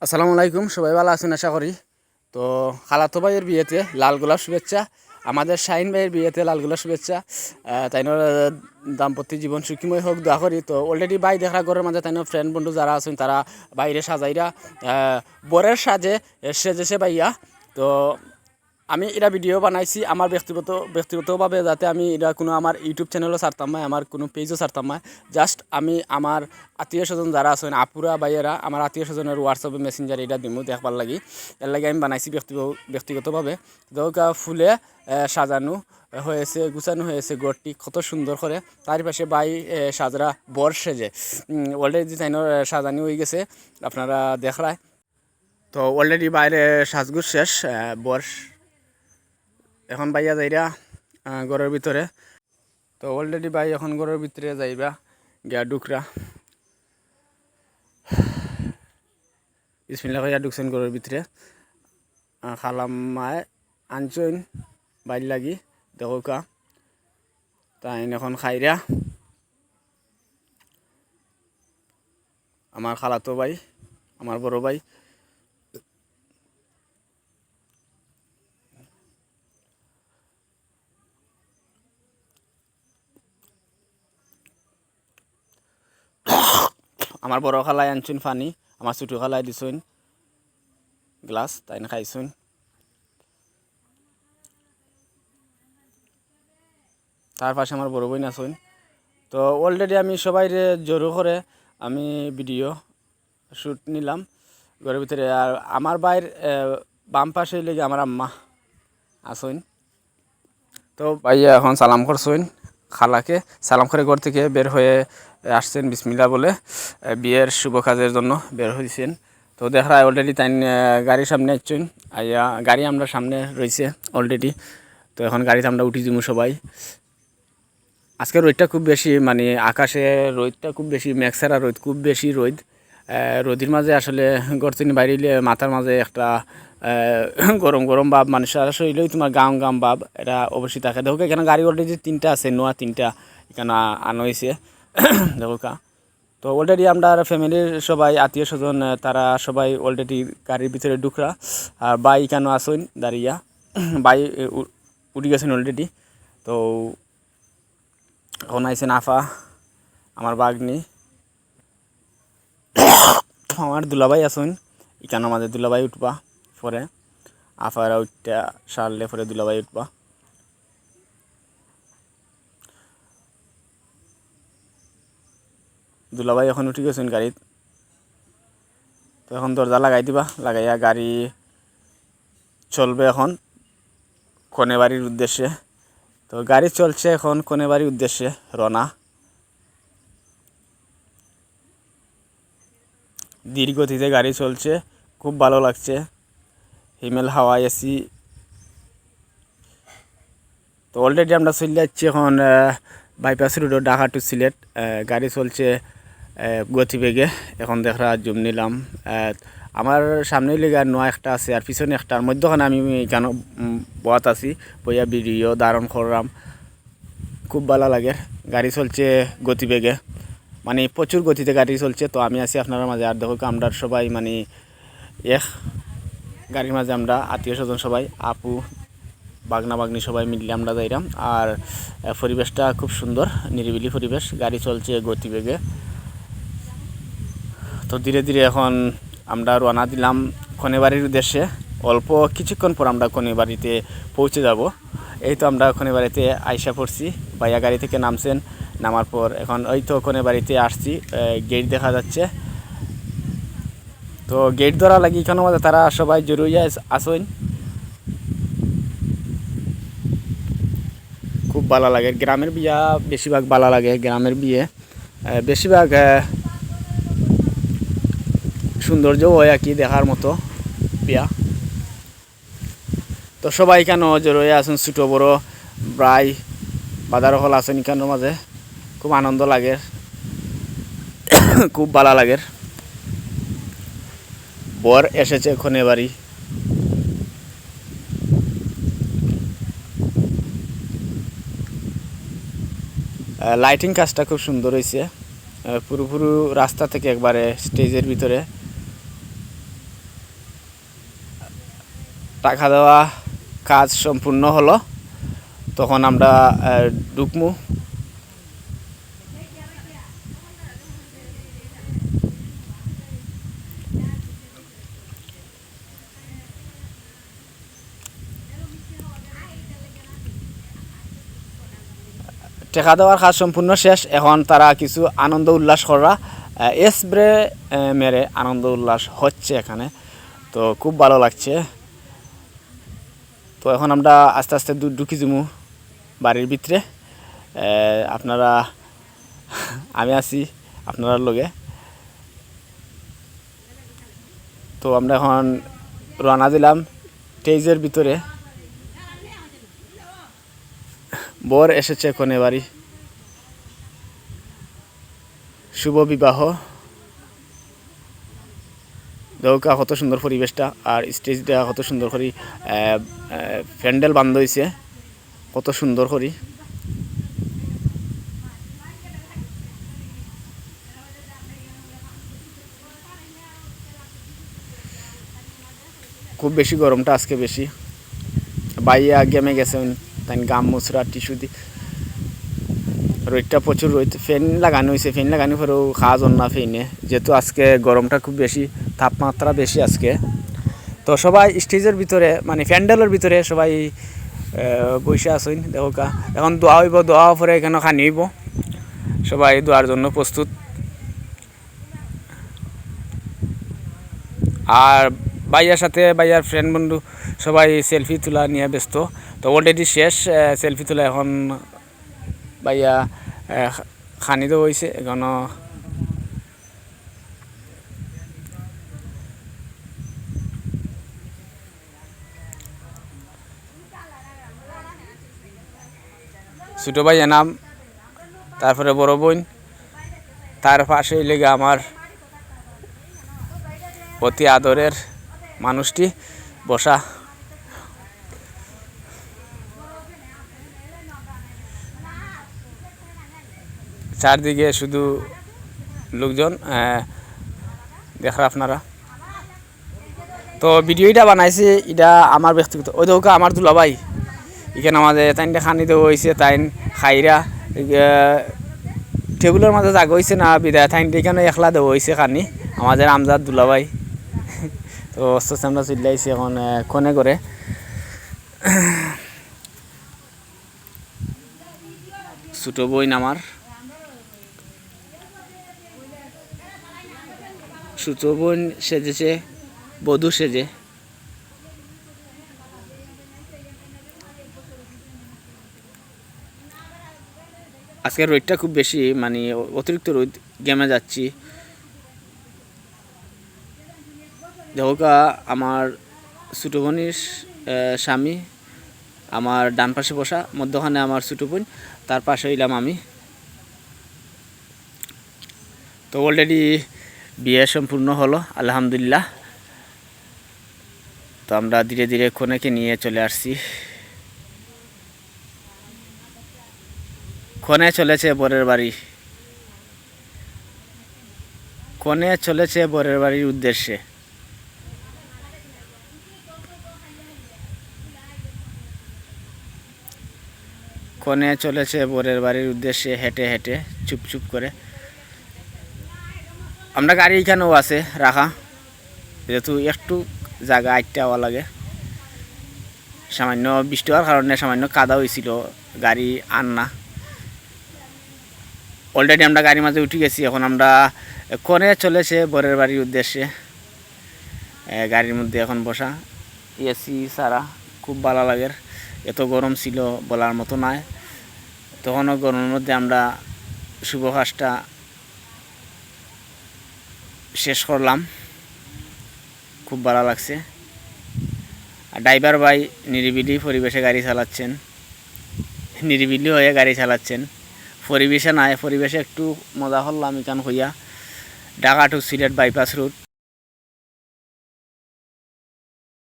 আসসালামু আলাইকুম, সবাই ভালো আছেন আশা করি। তো খালাতো ভাইয়ের বিয়েতে লাল গোলাপ শুভেচ্ছা, আমাদের শাহিন ভাইয়ের বিয়েতে লাল গোলাপ শুভেচ্ছা। তাইনোর দাম্পত্য জীবন সুখীময় হোক দোয়া করি। তো অলরেডি ভাই দেখা ঘরের মাঝে তাইনোর ফ্রেন্ড বন্ধু যারা আছেন তারা বাইরে সাজাইরা বরের সাজে সেজেছে ভাইয়া। তো আমি এটা ভিডিও বানাইছি আমার ব্যক্তিগতভাবে, যাতে আমি এটা কোনো আমার ইউটিউব চ্যানেলও ছাড়তাম না, আমার কোনো পেজও ছাড়তাম না। জাস্ট আমি আমার আত্মীয় স্বজন যারা আছেন আপুরা ভাইয়েরা, আমার আত্মীয় স্বজনের হোয়াটসঅ্যাপে মেসেঞ্জার এটা দিমু দেখবার লাগি, এর লাগে আমি বানাইছি ব্যক্তিগতভাবে। দৌকা ফুলে সাজানো হয়েছে, গুছানো হয়েছে ঘরটি কত সুন্দর করে। তার পাশে ভাই সাজরা বর সেজে অলরেডি তাইনোর সাজানি হয়ে গেছে, আপনারা দেখরায়। তো অলরেডি বাইরে সাজগুজ শেষ, বর এখন বাইয়া যাইরা ঘরের ভিতরে। তো অলরেডি ভাই এখন ঘরের ভিতরে যাইবা গিয়া ডুকরা বিসমিল্লাহ ভাইয়া ঢুকছেন ঘরের ভিতরে। খালাম্মায় আনছইন বাইর লাগি দেখোকা, তাই এখন খাইরা আমার খালাতো ভাই, আমার বড় ভাই। আমার বড় খালাই আনছুন পানি, আমার ছোটো খালাই দিছুন গ্লাস, তাই না খাইছুন। তার পাশে আমার বড় বোন আছুন। তো অলরেডি আমি সবাই জড়ো করে আমি ভিডিও শ্যুট নিলাম ঘরের ভিতরে। আর আমার বাইর বাম পাশে লেগে আমার আম্মা আসুন। তো ভাইয়া এখন সালাম করছুন খালাকে, সালাম করে ঘর থেকে বের হয়ে আসছেন বিসমিল্লাহ বলে, বিয়ের শুভ কাজের জন্য বের হয়েছেন। তো দেখা অলরেডি তাই গাড়ির সামনে আসছেন, আইয়া গাড়ি আমরা সামনে রয়েছে অলরেডি। তো এখন গাড়িতে আমরা উঠি যাবো সবাই। আজকে রোদটা খুব বেশি, মানে আকাশে রোদটা খুব বেশি, মেঘসারা রোদ, খুব বেশি রোদ। রোদের মাঝে আসলে ঘর থেকে বাইরে মাথার মাঝে একটা গরম গরম ভাব, মানুষের শরীরেও তোমার গাম গাম ভাব এটা অবশ্যই থাকে। দেখো এখানে গাড়ি অলরেডি তিনটা আছে, নোয়া তিনটা এখানে আনা হয়েছে দেখো। তো অলরেডি আমরা ফ্যামিলির সবাই আত্মীয় স্বজন তারা সবাই অলরেডি গাড়ির ভিতরে ঢুকরা। আর বাই কেন আসুন দাঁড়িয়া, বাই উঠে গেছেন অলরেডি। তো এখন আইসেন আফা, আমার বাগনি, আমার দুলাভাই আসুন এখানে, আমাদের দুলাভাই উঠবা পরে, আফারা উঠটা সারলে পরে দুলাভাই উঠবা। দুলাভাই এখন উঠে গেছেন গাড়িত। তো এখন দরজা লাগাই দিবা, লাগাইয়া গাড়ি চলবে এখন কনেবাড়ির উদ্দেশ্যে। তো গাড়ি চলছে এখন কনেবাড়ির উদ্দেশ্যে রওনা। ধীরগতিতে গাড়ি চলছে, খুব ভালো লাগছে, হিমেল হাওয়া এসি। তো অলরেডি আমরা চলে যাচ্ছি এখন bypass road Dhaka to Sylhet, গাড়ি চলছে গতিবেগে। এখন দেখা জুম নিলাম, আমার সামনেই লেগে নোয়া একটা আছে আর পিছনে একটার মধ্যখানে আমি কেন বয়াত আছি, বইয়া ভিডিও ধারণ করলাম, খুব ভালো লাগে। গাড়ি চলছে গতিবেগে, মানে প্রচুর গতিতে গাড়ি চলছে। তো আমি আছি আপনার মাঝে, আর দেখো আমরা সবাই মানে এক গাড়ির মাঝে আমরা আত্মীয় স্বজন সবাই, আপু বাগনা বাগনি সবাই মিলে আমরা যাইলাম। আর পরিবেশটা খুব সুন্দর, নিরিবিলি পরিবেশ, গাড়ি চলছে গতিবেগে। তো ধীরে ধীরে এখন আমরা রওনা দিলাম কনেবাড়ির উদ্দেশ্যে। অল্প কিছুক্ষণ পর আমরা কনেবাড়িতে পৌঁছে যাব। এই তো আমরা কনেবাড়িতে আইসা পড়ছি, ভাইয়া গাড়ি থেকে নামছেন, নামার পর এখন ওই তো কনেবাড়িতে আসছি, গেট দেখা যাচ্ছে। তো গেট ধরা লাগি এখানে মধ্যে তারা সবাই জরুরি আসেন, খুব ভালো লাগে। গ্রামের বিয়া বেশিরভাগ ভালো লাগে, গ্রামের বিয়ে বেশিরভাগ সৌন্দর্য হয় আর কি, দেখার মতো বিয়া। তো সবাই কেন জড়িয়ে আছেন, ছোটো বড়ো প্রায় বাজার হল আছেন এখানের মাঝে, খুব আনন্দ লাগে, খুব ভালো লাগে। বর এসেছে কনেবাড়ি। লাইটিং কাজটা খুব সুন্দর হয়েছে, পুরো রাস্তা থেকে একবারে স্টেজের ভিতরে টাকা দেওয়া কাজ সম্পূর্ণ হলো, তখন আমরা ঢুকমু। টাকা দেওয়ার কাজ সম্পূর্ণ শেষ, এখন তারা কিছু আনন্দ উল্লাস করা স্প্রে মেরে আনন্দ উল্লাস হচ্ছে এখানে, তো খুব ভালো লাগছে। তো এখন আমরা আস্তে আস্তে ঢুকি যাবো বাড়ির ভিতরে। আপনারা আমি আছি আপনার লগে। তো আমরা এখন রওনা দিলাম স্টেজের ভিতরে। বর এসেছে কনে বাড়ি, শুভ বিবাহ। দেখা কত সুন্দর পরিবেশটা, আর স্টেজটা কত সুন্দর করে প্যান্ডেল বান্ধ হয়েছে, কত সুন্দর করে। খুব বেশি গরমটা আজকে বেশি, বাইয়া গেমে গেছেন, তাই গাম মুচড়া টিস্যু দি। রোদটা প্রচুর রোদ, ফ্যান লাগানো হয়েছে, ফ্যান লাগানোর পরেও খাওয়া জন না ফ্যানে, যেহেতু আজকে গরমটা খুব বেশি, তাপমাত্রা বেশি আজকে। তো সবাই স্টেজের ভিতরে মানে প্যান্ডেলের ভিতরে সবাই বসে আসেন। দেখো এখন দোয়া হইব, দোয়া পরে এখানে খানি হইব, সবাই দোয়ার জন্য প্রস্তুত। আর ভাইয়ার সাথে ভাইয়ার ফ্রেন্ড বন্ধু সবাই সেলফি তোলা নিয়ে ব্যস্ত। তো অলরেডি শেষ সেলফি তোলা, এখন ভাইয়া খানি দেওয়া হয়েছে এখনো। ছোটো ভাই এনাম, তারপরে বড় বোন, তার পাশেই লেগে আমার অতি আদরের মানুষটি বসা। চারদিকে শুধু লোকজন দেখা আপনারা। তো ভিডিওটা বানাইছি, এটা আমার ব্যক্তিগত। ওই দেখো আমার দুলাভাই এখানে আমাদের তাইন খানি দেওয়া হয়েছে, তাইন খাইরা টেবিলের মাঝে জাগ হয়েছে না বিদায়, তাইন এখানে একলা দেওয়া হয়েছে খানি, আমাদের আমজাদ দুলাভাই। তো অস্তে আমরা চলে আইছি এখন কনে করে। ছোটো বোন আমার, ছোটো বোন সেজেছে বধূ সেজে। আজকে রোদটা খুব বেশি, মানে অতিরিক্ত রোদ, গেমে যাচ্ছি। দেখো আমার ছোটো বোনের স্বামী আমার ডান পাশে বসা, মধ্যখানে আমার ছোটো বোন, তার পাশে হইলাম আমি। তো অলরেডি বিয়ে সম্পূর্ণ হলো আলহামদুলিল্লাহ। তো আমরা ধীরে ধীরে কনেকে নিয়ে চলে আসছি। কনে চলেছে বরের বাড়ি, কনে চলেছে বরের বাড়ির উদ্দেশ্যে। কনে চলেছে বরের বাড়ির উদ্দেশ্যে হেঁটে হেঁটে চুপ চুপ করে। আমরা গাড়ি এখানেও আছে রাখা, যেহেতু একটু জায়গা আটটা হওয়া লাগে। সামান্য বৃষ্টি হওয়ার কারণে সামান্য কাদা হয়েছিল, গাড়ি আননা। অলরেডি আমরা গাড়ির মাঝে উঠে গেছি, এখন আমরা কনে চলেছে বরের বাড়ির উদ্দেশ্যে। গাড়ির মধ্যে এখন বসা, এসি ছাড়া খুব ভালো লাগে। এত গরম ছিল বলার মতো নয়, তখনও গরমের মধ্যে আমরা শুভ কাজটা শেষ করলাম, খুব ভালো লাগছে। আর ড্রাইভার ভাই নিরিবিলি পরিবেশে গাড়ি চালাচ্ছেন, নিরিবিলি হয়ে গাড়ি চালাচ্ছেন, পরিবেশে নাই, পরিবেশে একটু মজা করলাম এখান হইয়া। Dhaka to Sylhet bypass root.